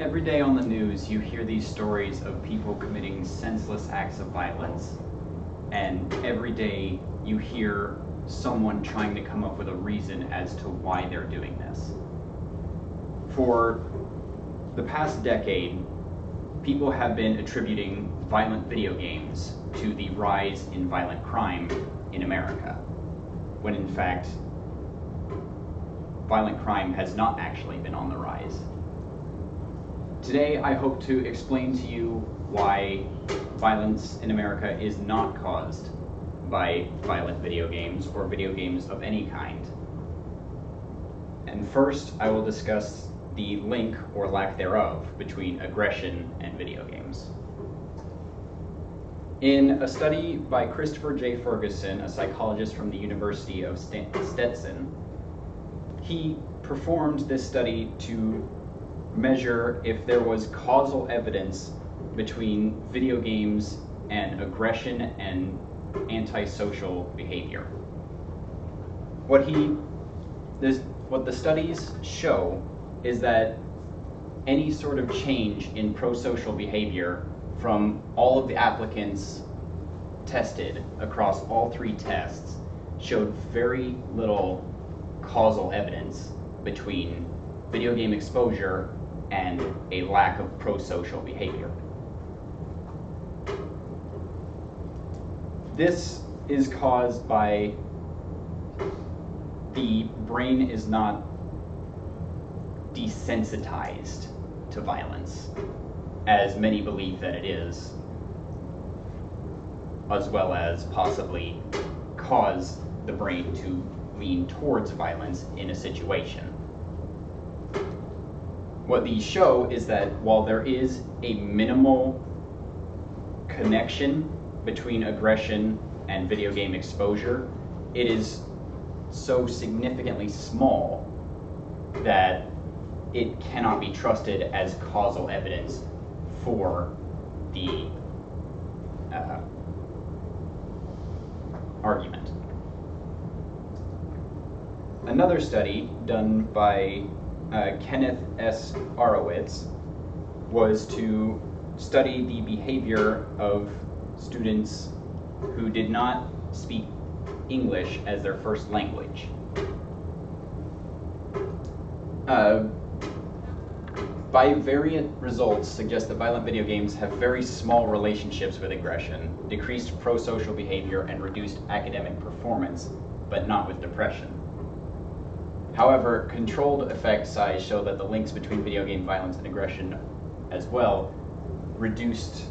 Every day on the news, you hear these stories of people committing senseless acts of violence. And every day you hear someone trying to come up with a reason as to why they're doing this. For the past decade, people have been attributing violent video games to the rise in violent crime in America, when in fact, violent crime has not actually been on the rise. Today, I hope to explain to you why violence in America is not caused by violent video games or video games of any kind. And first, I will discuss the link or lack thereof between aggression and video games. In a study by Christopher J. Ferguson, a psychologist from the University of Stetson, he performed this study to measure if there was causal evidence between video games and aggression and antisocial behavior. What the studies show is that any sort of change in prosocial behavior from all of the applicants tested across all 3 tests showed very little causal evidence between video game exposure and a lack of prosocial behavior. This is caused by the brain is not desensitized to violence, as many believe that it is, as well as possibly cause the brain to lean towards violence in a situation. What these show is that while there is a minimal connection between aggression and video game exposure, it is so significantly small that it cannot be trusted as causal evidence for the argument. Another study done by Kenneth S. Horowitz was to study the behavior of students who did not speak English as their first language. Bivariate results suggest that violent video games have very small relationships with aggression, decreased prosocial behavior, and reduced academic performance, but not with depression. However, controlled effect size show that the links between video game violence and aggression as well reduced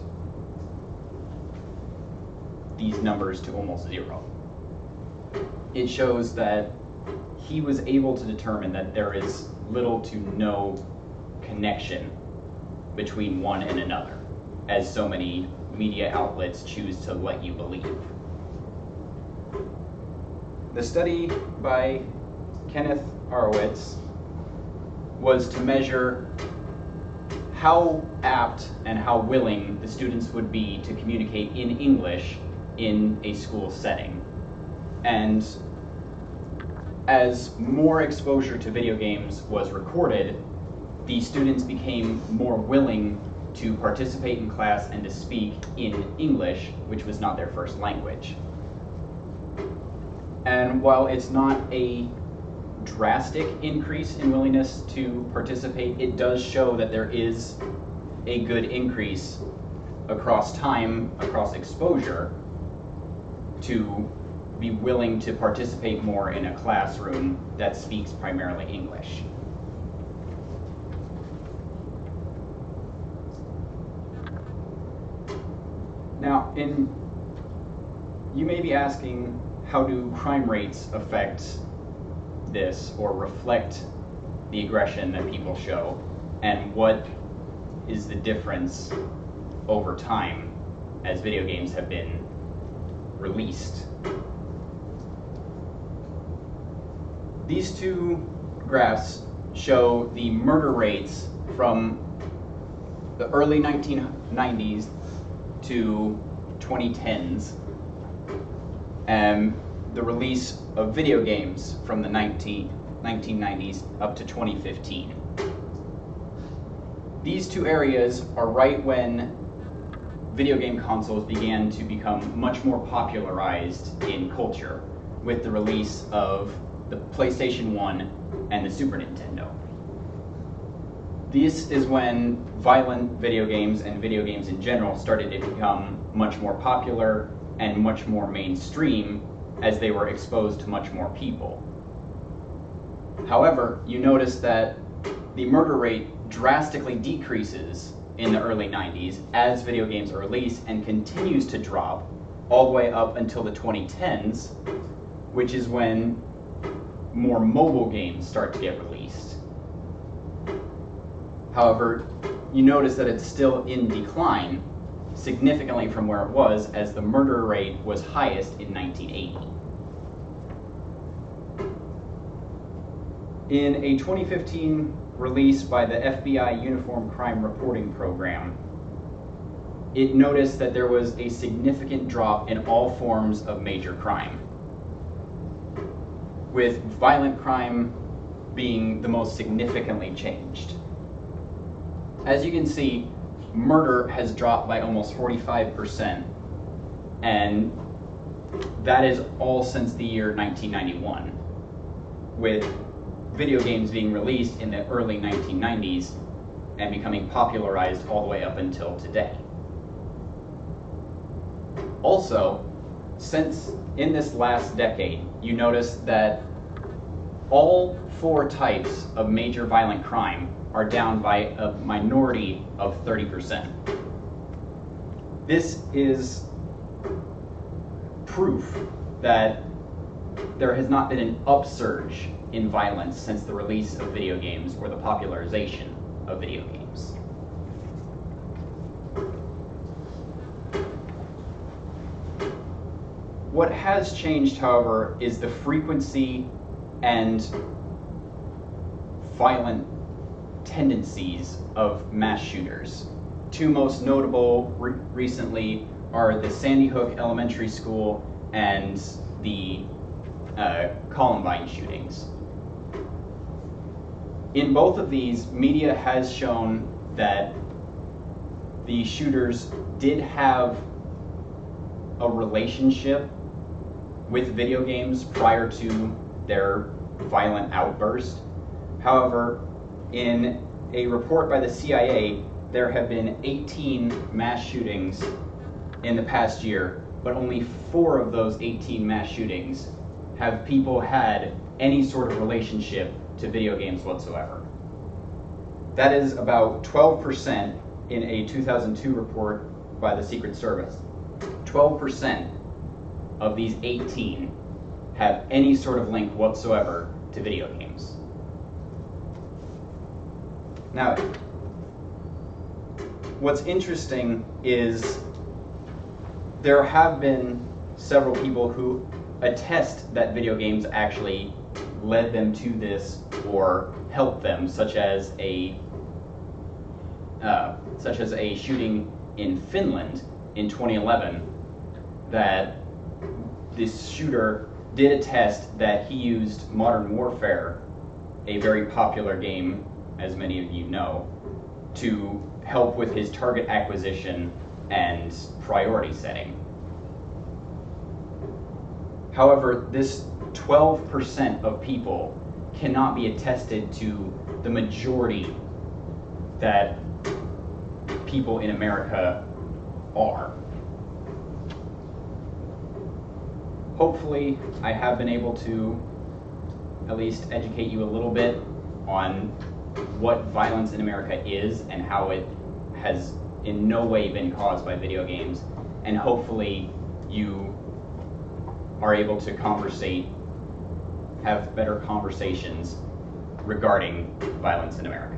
these numbers to almost 0. It shows that he was able to determine that there is little to no connection between one and another, as so many media outlets choose to let you believe. The study by Kenneth Horowitz was to measure how apt and how willing the students would be to communicate in English in a school setting. And as more exposure to video games was recorded, the students became more willing to participate in class and to speak in English, which was not their first language. And while it's not a drastic increase in willingness to participate, it does show that there is a good increase across time, across exposure, to be willing to participate more in a classroom that speaks primarily English. Now, you may be asking, how do crime rates affect this or reflect the aggression that people show, and what is the difference over time as video games have been released? These 2 graphs show the murder rates from the early 1990s to 2010s, and the release of video games from the 1990s up to 2015. these two areas are right when video game consoles began to become much more popularized in culture with the release of the PlayStation 1 and the Super Nintendo. This is when violent video games and video games in general started to become much more popular and much more mainstream as they were exposed to much more people. However, you notice that the murder rate drastically decreases in the early 90s as video games are released and continues to drop all the way up until the 2010s, which is when more mobile games start to get released. However, you notice that it's still in decline significantly from where it was, as the murder rate was highest in 1980. In a 2015 release by the FBI Uniform Crime Reporting Program, it noticed that there was a significant drop in all forms of major crime, with violent crime being the most significantly changed. As you can see, murder has dropped by almost 45%, and that is all since the year 1991, with video games being released in the early 1990s and becoming popularized all the way up until today. Also, since in this last decade, you notice that all 4 types of major violent crime are down by a minority of 30%. This is proof that there has not been an upsurge in violence since the release of video games or the popularization of video games. What has changed, however, is the frequency and violent tendencies of mass shooters. 2 most notable recently are the Sandy Hook Elementary School and the Columbine shootings. In both of these, media has shown that the shooters did have a relationship with video games prior to their violent outburst. However, in a report by the CIA, there have been 18 mass shootings in the past year, but only 4 of those 18 mass shootings have people had any sort of relationship to video games whatsoever. That is about 12% in a 2002 report by the Secret Service. 12% of these 18 have any sort of link whatsoever to video games. Now, what's interesting is there have been several people who attest that video games actually led them to this or helped them, such as a shooting in Finland in 2011, that this shooter did attest that he used Modern Warfare, a very popular game, as many of you know, to help with his target acquisition and priority setting. However, this 12% of people cannot be attested to the majority that people in America are. Hopefully, I have been able to at least educate you a little bit on what violence in America is and how it has in no way been caused by video games, and hopefully you are able to have better conversations regarding violence in America.